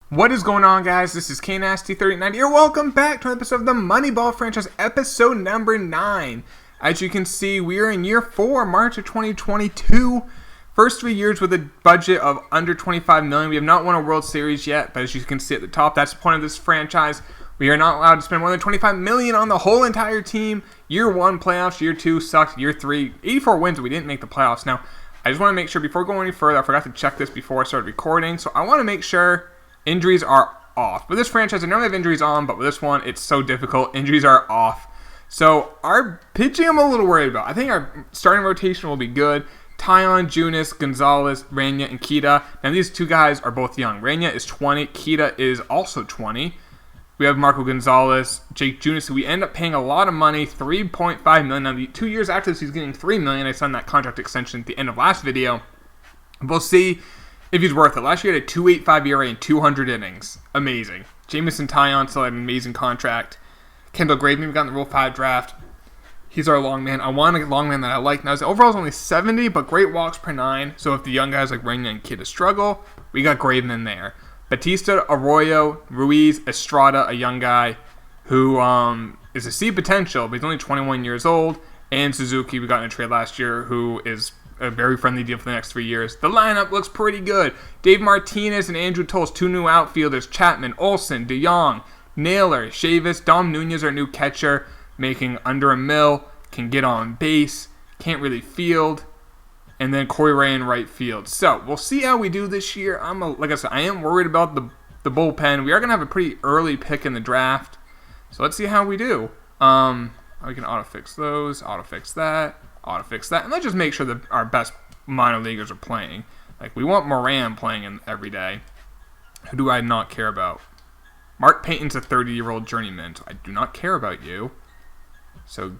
What is going on, guys? This is KNasty39 here. Welcome back to an episode of the Moneyball franchise, episode number 9. As you can see, we are in year 4, March of 2022. First 3 years with a budget of under $25 million. We have not won a World Series yet, but as you can see at the top, that's the point of this franchise. We are not allowed to spend more than $25 million on the whole entire team. Year 1, playoffs. Year 2, sucked. Year 3, 84 wins, but we didn't make the playoffs. Now, I just want to make sure, before going any further, I forgot to check this before I started recording, so I want to make sure injuries are off. With this franchise, I normally have injuries on, but with this one, it's so difficult. Injuries are off. So our pitching, I'm a little worried about. I think our starting rotation will be good. Tyon, Junis, Gonzalez, Reyna, and Kita. Now, these two guys are both young. Reyna is 20. Kita is also 20. We have Marco Gonzalez, Jake Junis, who we end up paying a lot of money, $3.5 million. Now, the 2 years after this, he's getting $3 million. I signed that contract extension at the end of last video. We'll see if he's worth it. Last year, he had a 2.85 ERA in 200 innings. Amazing. Jamison Tyon still had an amazing contract. Kendall Graveman, we got in the Rule 5 draft. He's our long man. I want a long man that I like. Now, his overall is only 70, but great walks per 9. So if the young guys like Reyna and Kita struggle, we got Graveman there. Batista, Arroyo, Ruiz, Estrada, a young guy who is a C potential, but he's only 21 years old. And Suzuki, we got in a trade last year, who is a very friendly deal for the next 3 years. The lineup looks pretty good. Dave Martinez and Andrew Toles, 2 new outfielders. Chapman, Olsen, DeYoung, Naylor, Chavis, Dom Nunez, our new catcher, making under $1 million, can get on base, can't really field. And then Corey Ray in right field. So, we'll see how we do this year. Like I said, I am worried about the bullpen. We are going to have a pretty early pick in the draft. So, let's see how we do. We can auto-fix those, auto-fix that, auto-fix that. And let's just make sure that our best minor leaguers are playing. Like, we want Moran playing every day. Who do I not care about? Mark Payton's a 30-year-old journeyman, so I do not care about you. So,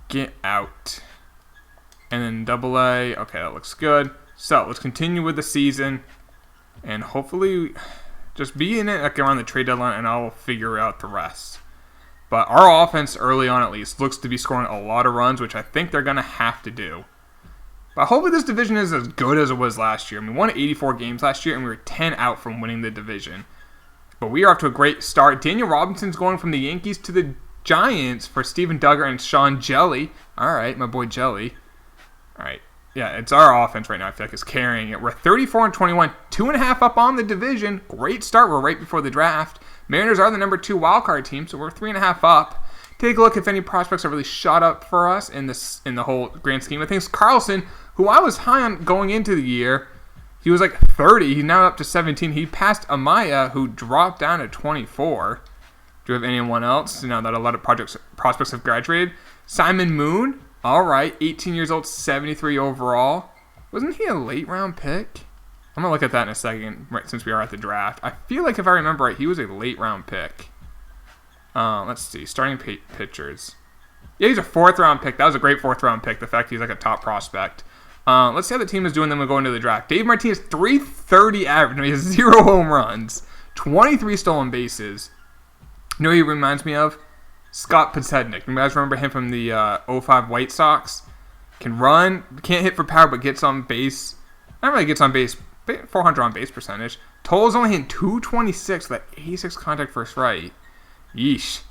get out. And then Double-A. Okay, that looks good. So, let's continue with the season. And hopefully, just be in it like around the trade deadline, and I'll figure out the rest. But our offense, early on at least, looks to be scoring a lot of runs, which I think they're going to have to do. But hopefully this division is as good as it was last year. I mean, we won 84 games last year, and we were 10 out from winning the division. But we are off to a great start. Daniel Robinson's going from the Yankees to the Giants for Steven Duggar and Sean Jelly. All right, my boy Jelly. All right. Yeah, it's our offense right now. I feel like it's carrying it. We're 34-21, 2.5 up on the division. Great start. We're right before the draft. Mariners are the number 2 wildcard team, so we're 3.5 up. Take a look if any prospects are really shot up for us in the whole grand scheme of things. Carlson, who I was high on going into the year, he was like 30. He's now up to 17. He passed Amaya, who dropped down to 24. Do we have anyone else? Now that a lot of prospects have graduated. Simon Moon, all right, 18 years old, 73 overall. Wasn't he a late round pick? I'm going to look at that in a second, right, since we are at the draft. I feel like if I remember right, he was a late round pick. Let's see, starting pitchers. Yeah, he's a 4th round pick. That was a great 4th round pick, the fact he's like a top prospect. Let's see how the team is doing, then we'll go into the draft. Dave Martinez, 330 average. He has 0 home runs, 23 stolen bases. You know who he reminds me of? Scott Podsednik. You guys remember him from the 05 White Sox? Can run, can't hit for power, but gets on base. Not really gets on base, 400 on base percentage. Toll's only hitting 226 with that 86 contact first right. Yeesh.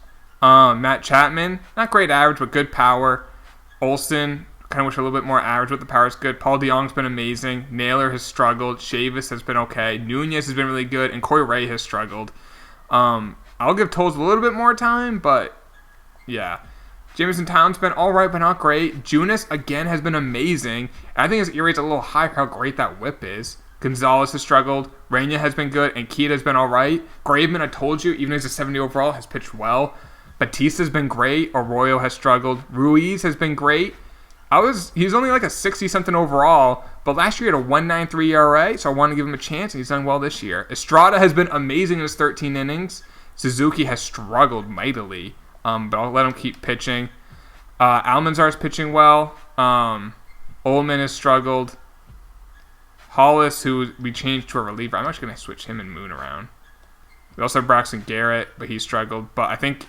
Matt Chapman, not great average, but good power. Olsen, kind of wish a little bit more average, but the power is good. Paul DeYoung's been amazing. Naylor has struggled. Chavis has been okay. Nunez has been really good, and Corey Ray has struggled. I'll give Tolles a little bit more time, but yeah. Jamison Towns been all right, but not great. Junis, again, has been amazing. And I think his ERA is a little high for how great that whip is. Gonzalez has struggled. Reyna has been good, and Kita has been all right. Graveman, I told you, even as a 70 overall, has pitched well. Batista's been great. Arroyo has struggled. Ruiz has been great. He's only like a 60-something overall, but last year he had a 1.93 ERA, so I wanted to give him a chance, and he's done well this year. Estrada has been amazing in his 13 innings. Suzuki has struggled mightily, but I'll let him keep pitching. Almanzar's pitching well. Ullman has struggled. Hollis, who we changed to a reliever. I'm actually going to switch him and Moon around. We also have Braxton Garrett, but he struggled. But I think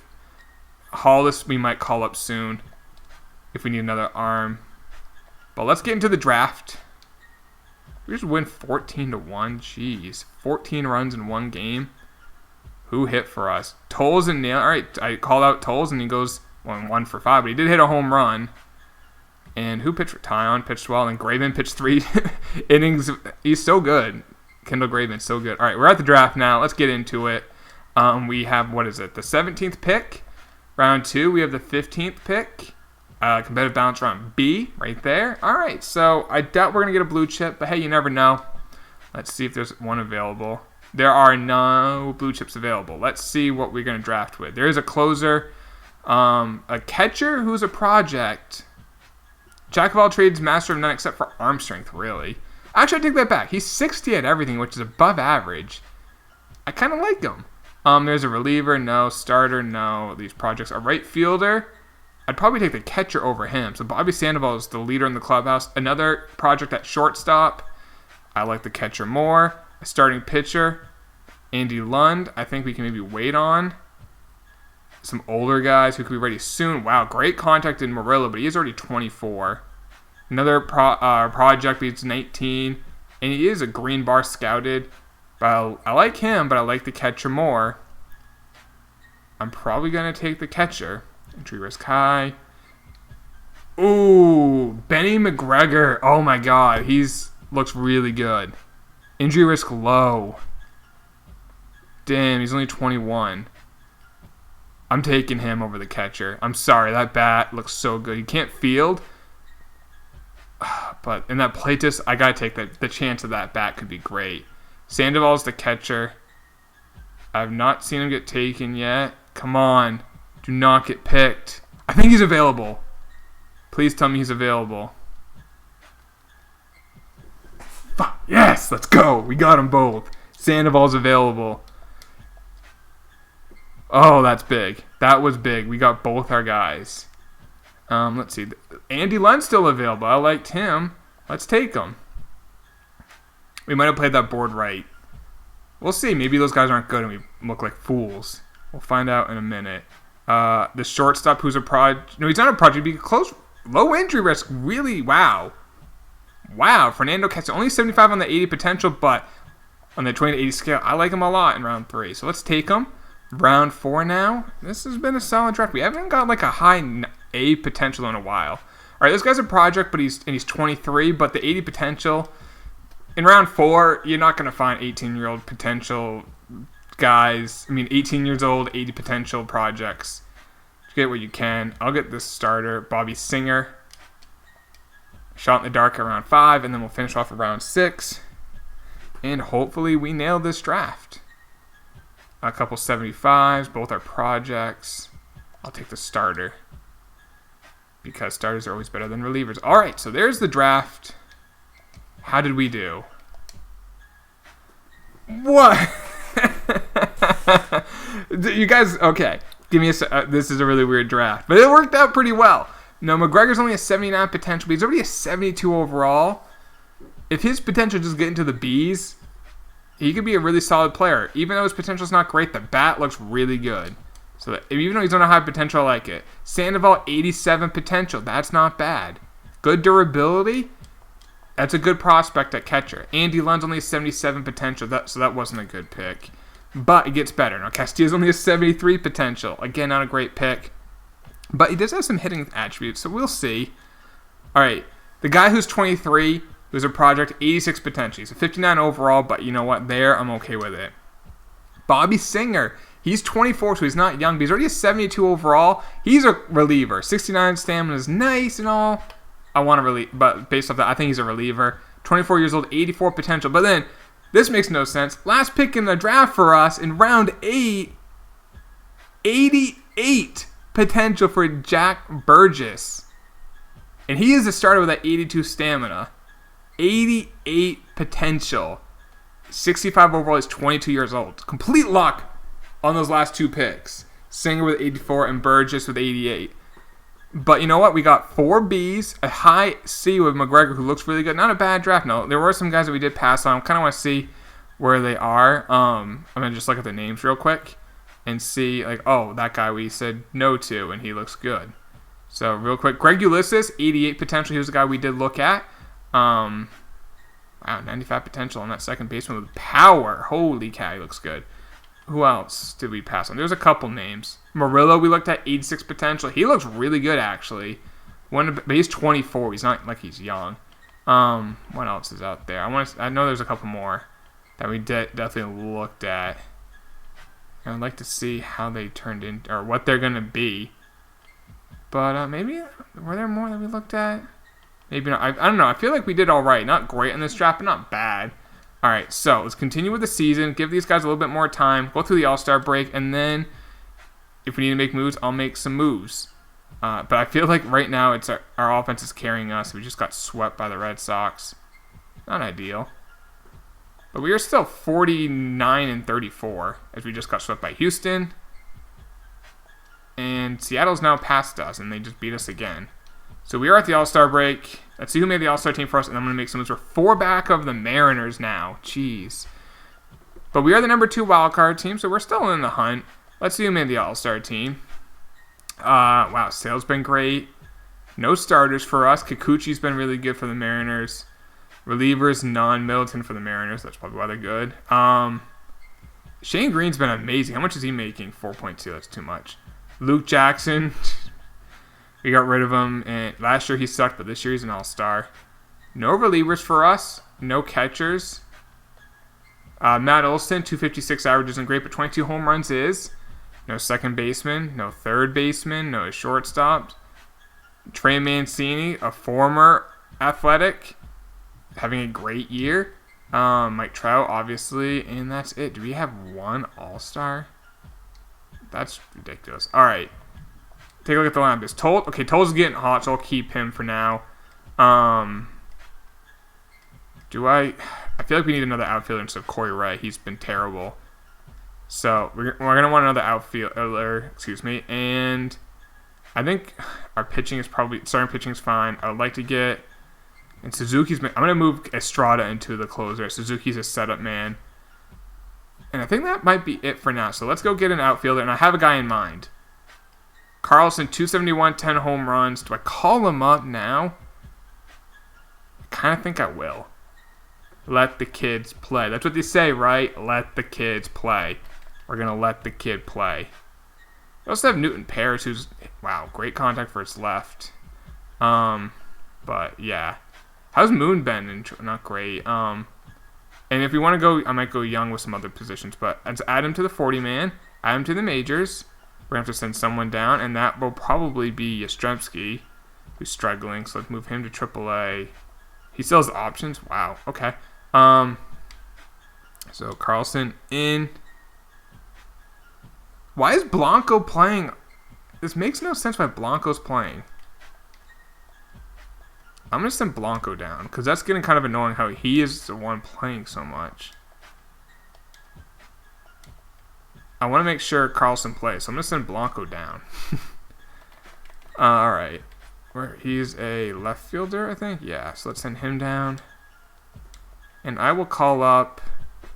Hollis we might call up soon if we need another arm. But let's get into the draft. We just win 14-1. Jeez. 14 runs in one game. Who hit for us? Tolles and Nail. All right, I called out Tolles, and he goes 1 for 5, but he did hit a home run. And who pitched? Tyon pitched well, and Graven pitched 3 innings. He's so good. Kendall Graven's so good. All right, we're at the draft now. Let's get into it. We have, what is it, the 17th pick, round 2. We have the 15th pick, competitive balance round B, right there. All right, so I doubt we're going to get a blue chip, but hey, you never know. Let's see if there's one available. There are no blue chips available. Let's see what we're going to draft with. There is a closer, a catcher who's a project. Jack of all trades, master of none except for arm strength, really. Actually, I take that back. He's 60 at everything, which is above average. I kind of like him. There's a reliever, no. Starter, no. These projects. A right fielder, I'd probably take the catcher over him. So Bobby Sandoval is the leader in the clubhouse. Another project at shortstop, I like the catcher more. A starting pitcher, Andy Lund, I think we can maybe wait on. Some older guys who could be ready soon. Wow, great contact in Murillo, but he is already 24. Another project, he's 19, and he is a green bar scouted. But I like him, but I like the catcher more. I'm probably going to take the catcher. Entry risk high. Ooh, Benny McGregor. Oh my God, looks really good. Injury risk low. Damn, he's only 21. I'm taking him over the catcher. I'm sorry, that bat looks so good. He can't field. But in that play test, I got to take the chance of that bat could be great. Sandoval's the catcher. I've not seen him get taken yet. Come on. Do not get picked. I think he's available. Please tell me he's available. Yes, let's go. We got them both. Sandoval's available. Oh, that's big. That was big. We got both our guys. Let's see. Andy Lund's still available. I liked him. Let's take him. We might have played that board right. We'll see. Maybe those guys aren't good and we look like fools. We'll find out in a minute. The shortstop who's a project. No, he's not a project. He'd be close. Low injury risk. Really? Wow. Wow. Fernando Castro. Only 75 on the 80 potential, but on the 20 to 80 scale, I like him a lot in round 3. So let's take him. Round 4 now. This has been a solid draft. We haven't got like a high A potential in a while. All right, this guy's a project, but he's 23. But the 80 potential in round 4, you're not going to find 18-year-old potential guys. 18 years old, 80 potential projects. Get what you can. I'll get this starter, Bobby Singer. Shot in the dark at round 5, and then we'll finish off at round 6. And hopefully we nail this draft. A couple 75s, both are projects. I'll take the starter because starters are always better than relievers. All right, so there's the draft. How did we do? What? You guys, okay. Give me this is a really weird draft, but it worked out pretty well. No, McGregor's only a 79 potential, but he's already a 72 overall. If his potential just get into the Bs, he could be a really solid player. Even though his potential's not great, the bat looks really good. So even though he's on a high potential, I like it. Sandoval, 87 potential. That's not bad. Good durability. That's a good prospect at catcher. Andy Lund's only a 77 potential, so that wasn't a good pick. But it gets better. Now, Castillo's only a 73 potential. Again, not a great pick. But he does have some hitting attributes, so we'll see. All right, the guy who's 23, who's a project, 86 potential. He's a 59 overall, but you know what? There, I'm okay with it. Bobby Singer, he's 24, so he's not young, but he's already a 72 overall. He's a reliever. 69 stamina is nice and all. I want to relieve, but based off that, I think he's a reliever. 24 years old, 84 potential. But then, this makes no sense. Last pick in the draft for us in round 8, 88 potential for Jack Burgess. And he is a starter with that 82 stamina. 88 potential. 65 overall. He's 22 years old. Complete luck on those last 2 picks. Singer with 84 and Burgess with 88. But you know what? We got 4 Bs, a high C with McGregor, who looks really good. Not a bad draft. No, there were some guys that we did pass on. I kind of want to see where they are. I'm going to just look at the names real quick and see, like, oh, that guy we said no to, and he looks good. So, real quick, Greg Ulysses, 88 potential. He was the guy we did look at. Wow, 95 potential on that second baseman with power. Holy cow, he looks good. Who else did we pass on? There's a couple names. Murillo, we looked at 86 potential. He looks really good, actually. But he's 24. He's not like he's young. What else is out there? I know there's a couple more that we definitely looked at. And I'd like to see how they turned in, or what they're going to be. But maybe, were there more that we looked at? Maybe not. I don't know. I feel like we did all right. Not great in this draft, but not bad. All right, so let's continue with the season. Give these guys a little bit more time. Go through the All-Star break, and then if we need to make moves, I'll make some moves. But I feel like right now it's our offense is carrying us. We just got swept by the Red Sox. Not ideal. But we are still 49-34 as we just got swept by Houston. And Seattle's now past us, and they just beat us again. So we are at the All-Star break. Let's see who made the All-Star team for us, and I'm going to make some moves. We're 4 back of the Mariners now. Jeez. But we are the number 2 wildcard team, so we're still in the hunt. Let's see who made the All-Star team. Wow, Sale's been great. No starters for us. Kikuchi's been really good for the Mariners. Relievers, none. Middleton for the Mariners. That's probably why they're good. Shane Green's been amazing. How much is he making? 4.2. That's too much. Luke Jackson. We got rid of him. And last year he sucked, but this year he's an all-star. No relievers for us. No catchers. Matt Olson, 256 average isn't great, but 22 home runs is. No second baseman, no third baseman, no shortstop. Trey Mancini, a former Athletic, having a great year. Mike Trout, obviously, and that's it. Do we have one All-Star? That's ridiculous. All right. Take a look at the lineup. Is Toll? Okay, Toll's getting hot, so I'll keep him for now. I feel like we need another outfielder instead of Corey Ray. He's been terrible. So we're going to want another outfielder, and I think our pitching is starting pitching is fine. I would like to get, and I'm going to move Estrada into the closer. Suzuki's a setup man. And I think that might be it for now. So let's go get an outfielder, and I have a guy in mind. Carlson, 271, 10 home runs. Do I call him up now? I kind of think I will. Let the kids play. That's what they say, right? Let the kids play. We're going to let the kid play. We also have Newton Paris, who's, wow, great contact for his left. But, yeah. How's Moon been? Not great. And if we want to go, I might go young with some other positions. But let's add him to the 40-man. Add him to the majors. We're going to have to send someone down. And that will probably be Yastrzemski, who's struggling. So let's move him to AAA. He still has options? Wow. Okay. So Carlson in. Why is Blanco playing? This makes no sense why Blanco's playing. I'm going to send Blanco down because that's getting kind of annoying how he is the one playing so much. I want to make sure Carlson plays, so I'm going to send Blanco down. All right. He's a left fielder, I think. Yeah, so let's send him down. And I will call up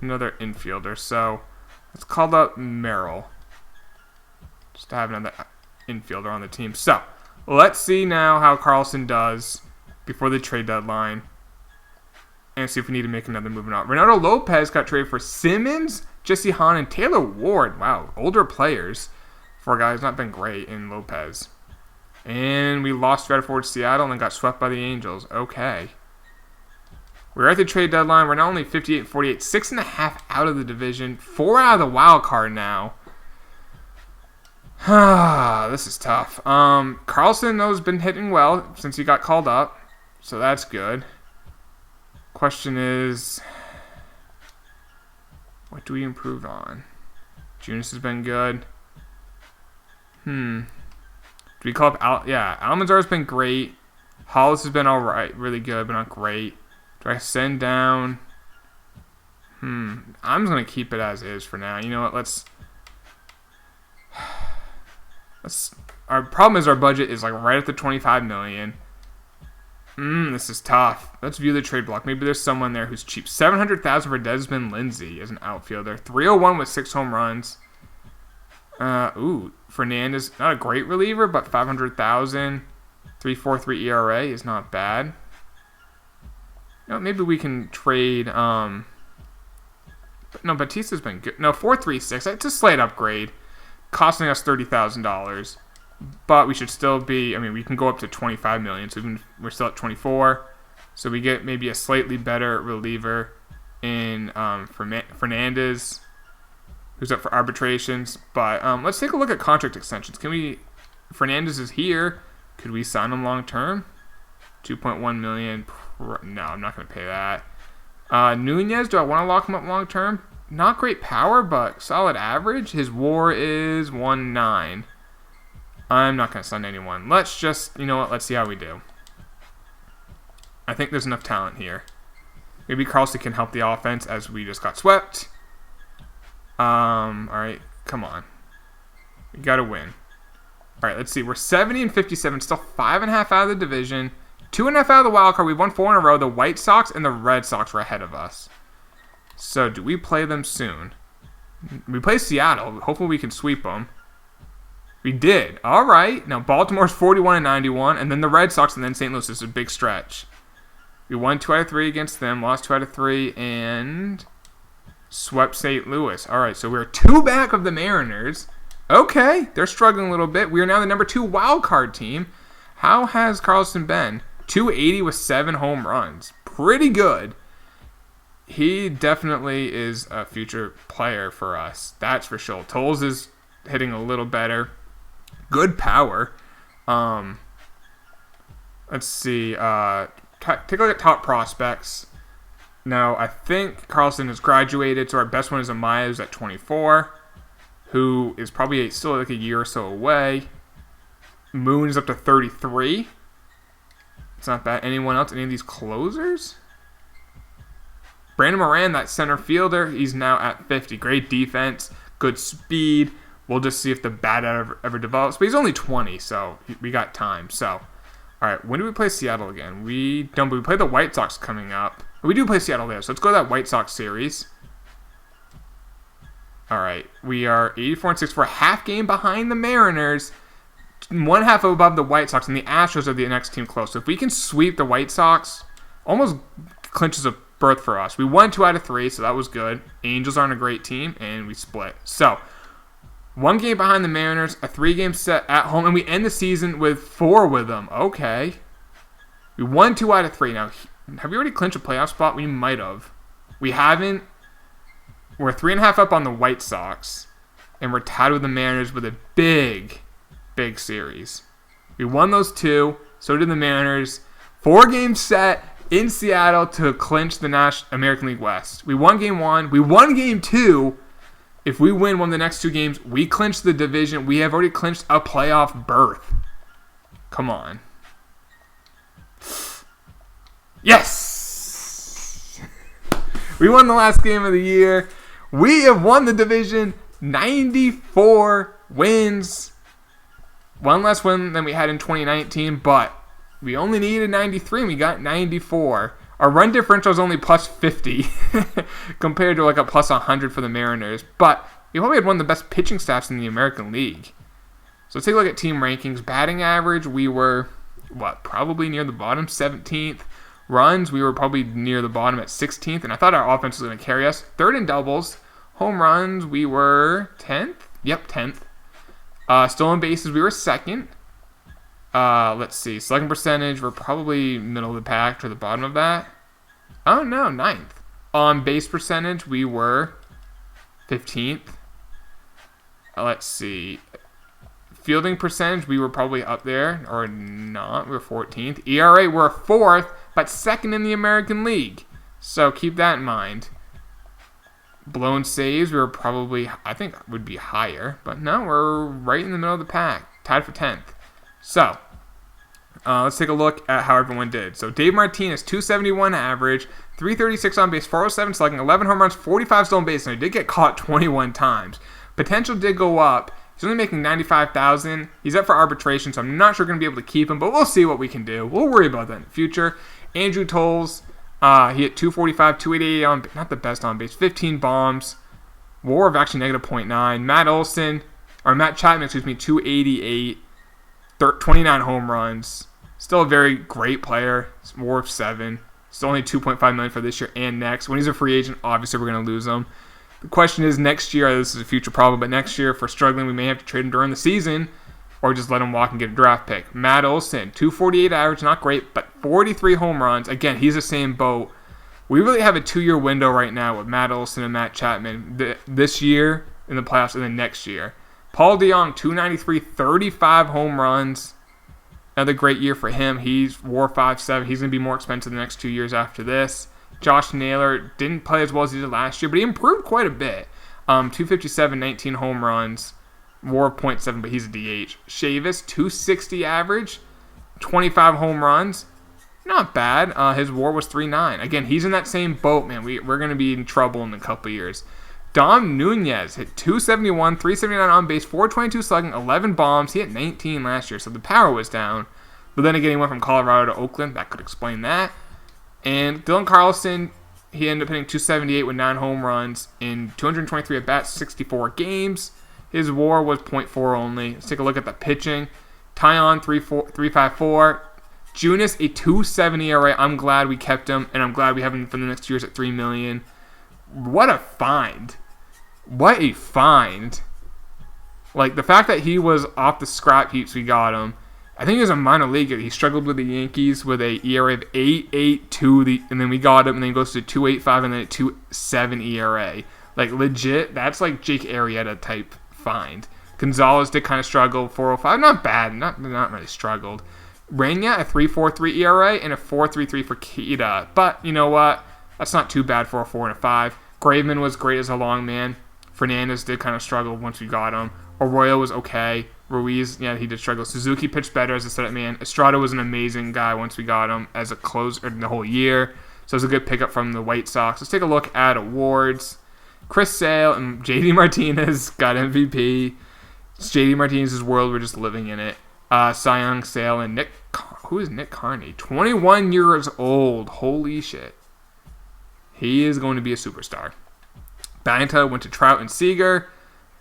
another infielder. So let's call up Merrill. Just to have another infielder on the team. So let's see now how Carlson does before the trade deadline. And see if we need to make another move or not. Renato Lopez got traded for Simmons, Jesse Hahn, and Taylor Ward. Wow, older players for a guy who's not been great in Lopez. And we lost Stratford to Seattle and then got swept by the Angels. Okay. We're at the trade deadline. We're now only 58-48. 6.5 out of the division. 4 out of the wild card now. This is tough. Carlson, though, has been hitting well since he got called up. So that's good. Question is, what do we improve on? Junis has been good. Do we call up Almanzar's been great. Hollis has been alright, really good, but not great. Do I send down? I'm just gonna keep it as is for now. You know what? Let's our problem is our budget is like right at the $25 million. This is tough. Let's view the trade block. Maybe there's someone there who's cheap. $700,000 for Desmond Lindsay as an outfielder. 301 with 6 home runs. Fernandez, not a great reliever, but $500,000. 3.43 ERA is not bad. Maybe we can trade No, Batista's been good. No, 436. It's a slight upgrade, costing us $30,000. But we should still be. I mean, we can go up to 25 million. So we're still at 24. So we get maybe a slightly better reliever in Fernandez, who's up for arbitrations. But let's take a look at contract extensions. Fernandez is here. Could we sign him long term? 2.1 million. No, I'm not going to pay that. Nunez, do I want to lock him up long term? Not great power, but solid average. His WAR is 1.9. I'm not going to sign anyone. Let's just, you know what? Let's see how we do. I think there's enough talent here. Maybe Carlson can help the offense as we just got swept. All right, come on. We got to win. All right, let's see. We're 70 and 57, still 5.5 out of the division. 2.5 out of the wild card. We've won 4 in a row. The White Sox and the Red Sox were ahead of us. So do we play them soon? We play Seattle. Hopefully we can sweep them. We did. All right. Now Baltimore's 41 and 91, and then the Red Sox, and then St. Louis. This is a big stretch. We won 2 out of 3 against them, lost 2 out of 3, and swept St. Louis. All right, so we're 2 back of the Mariners. Okay, they're struggling a little bit. We are now the number 2 wild card team. How has Carlson been? 280 with 7 home runs. Pretty good. He definitely is a future player for us. That's for sure. Tolles is hitting a little better. Good power. Let's see. Take a look at top prospects. Now, I think Carlson has graduated, so our best one is Amaya, who's at 24, who is probably still like a year or so away. Moon is up to 33. It's not bad. Anyone else? Any of these closers? Brandon Moran, that center fielder, he's now at 50. Great defense, good speed. We'll just see if the bat ever develops. But he's only 20, so we got time. So, all right, when do we play Seattle again? We don't, but we play the White Sox coming up. We do play Seattle there, so let's go to that White Sox series. All right, we are 84 and 64, half game behind the Mariners, 1/2 above the White Sox, and the Astros are the next team close. So if we can sweep the White Sox, almost clinches a berth for us. We won 2 out of 3, so that was good. Angels aren't a great team, and we split. So 1 game behind the Mariners, a 3-game set at home, and we end the season with 4 with them. Okay. We won 2 out of 3. Now, have we already clinched a playoff spot? We might have. We haven't. We're 3.5 up on the White Sox, and we're tied with the Mariners with a big series. We won those 2. So did the Mariners. 4-game set in Seattle to clinch the American League West. We won game 1. We won game 2. If we win one of the next 2 games, we clinch the division. We have already clinched a playoff berth. Come on. Yes! We won the last game of the year. We have won the division. 94 wins. 1 less win than we had in 2019, but we only needed 93 and we got 94. Our run differential is only plus 50 compared to like a plus 100 for the Mariners. But we probably had one of the best pitching staffs in the American League. So let's take a look at team rankings. Batting average, we were, probably near the bottom, 17th. Runs, we were probably near the bottom at 16th. And I thought our offense was going to carry us. 3rd in doubles. Home runs, we were 10th. Yep, 10th. Stolen bases, we were 2nd. Let's see. Slugging percentage, we're probably middle of the pack to the bottom of that. Oh, no, 9th. On base percentage, we were 15th. Let's see. Fielding percentage, we were probably up there, or not. We were 14th. ERA, we're 4th, but 2nd in the American League. So keep that in mind. Blown saves, we were probably, I think, would be higher. But no, we're right in the middle of the pack. Tied for 10th. So, let's take a look at how everyone did. So, Dave Martinez, 271 average, 336 on base, 407 slugging, 11 home runs, 45 stolen bases. And he did get caught 21 times. Potential did go up. He's only making $95,000. He's up for arbitration, so I'm not sure we're going to be able to keep him, but we'll see what we can do. We'll worry about that in the future. Andrew Tolles, he hit 245, 288 on, not the best on base, 15 bombs. WAR of actually negative -0.9. Matt Chapman, 288. 29 home runs. Still a very great player. WAR of 7. Still only $2.5 million for this year and next. When he's a free agent, obviously we're going to lose him. The question is next year, this is a future problem, but next year, if we're struggling, we may have to trade him during the season or just let him walk and get a draft pick. Matt Olson, 248 average, not great, but 43 home runs. Again, he's the same boat. We really have a 2-year window right now with Matt Olson and Matt Chapman this year in the playoffs and then next year. Paul DeJong, 293, 35 home runs. Another great year for him. He's WAR 5.7. He's going to be more expensive the next 2 years after this. Josh Naylor didn't play as well as he did last year, but he improved quite a bit. 257, 19 home runs, WAR 0.7, but he's a DH. Chavis, 260 average, 25 home runs. Not bad. His WAR was 3.9. Again, he's in that same boat, man. We're going to be in trouble in a couple of years. Dom Nunez hit 271, 379 on base, 422 slugging, 11 bombs. He hit 19 last year, so the power was down. But then again, he went from Colorado to Oakland. That could explain that. And Dylan Carlson, he ended up hitting 278 with 9 home runs in 223 at-bats, 64 games. His WAR was 0.4 only. Let's take a look at the pitching. Tyon, 3.54. Junis, a 2.70 ERA. I'm glad we kept him, and I'm glad we have him for the next 2 years at $3 million. What a find. What a find. Like, the fact that he was off the scrap heaps, we got him. I think he was a minor leaguer. He struggled with the Yankees with a ERA of 8.82, and then we got him, and then he goes to 2.85 and then a 2.7 ERA. Like, legit, that's like Jake Arrieta type find. Gonzalez did kind of struggle, 4.05. Not bad. Not really struggled. Reyna, a 3.43 ERA and a 4.33 for Kita. But, you know what? That's not too bad for a 4 and a 5. Graveman was great as a long man. Fernandez did kind of struggle once we got him. Arroyo was okay. Ruiz, yeah, he did struggle. Suzuki pitched better as a setup man. Estrada was an amazing guy once we got him as a closer the whole year. So it was a good pickup from the White Sox. Let's take a look at awards. Chris Sale and JD Martinez got MVP. It's JD Martinez's world. We're just living in it. Cy Young, Sale, and Nick. Who is Nick Carney? 21 years old. Holy shit. He is going to be a superstar. Banta went to Trout and Seager.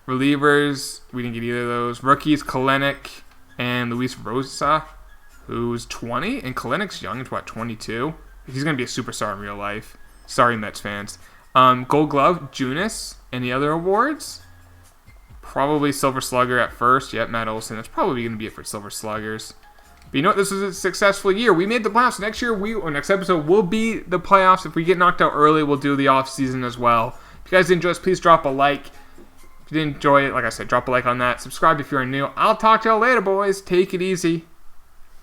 Relievers, we didn't get either of those. Rookies, Kalenic and Luis Rosa, who's 20. And Kalenic's young, he's what, 22? He's going to be a superstar in real life. Sorry, Mets fans. Gold Glove, Junis. Any other awards? Probably Silver Slugger at first. Yep, Matt Olson. That's probably going to be it for Silver Sluggers. But you know what? This was a successful year. We made the playoffs. Next year, next episode will be the playoffs. If we get knocked out early, we'll do the off season as well. If you guys enjoy this, please drop a like. If you did enjoy it, like I said, drop a like on that. Subscribe if you're new. I'll talk to y'all later, boys. Take it easy.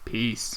Peace.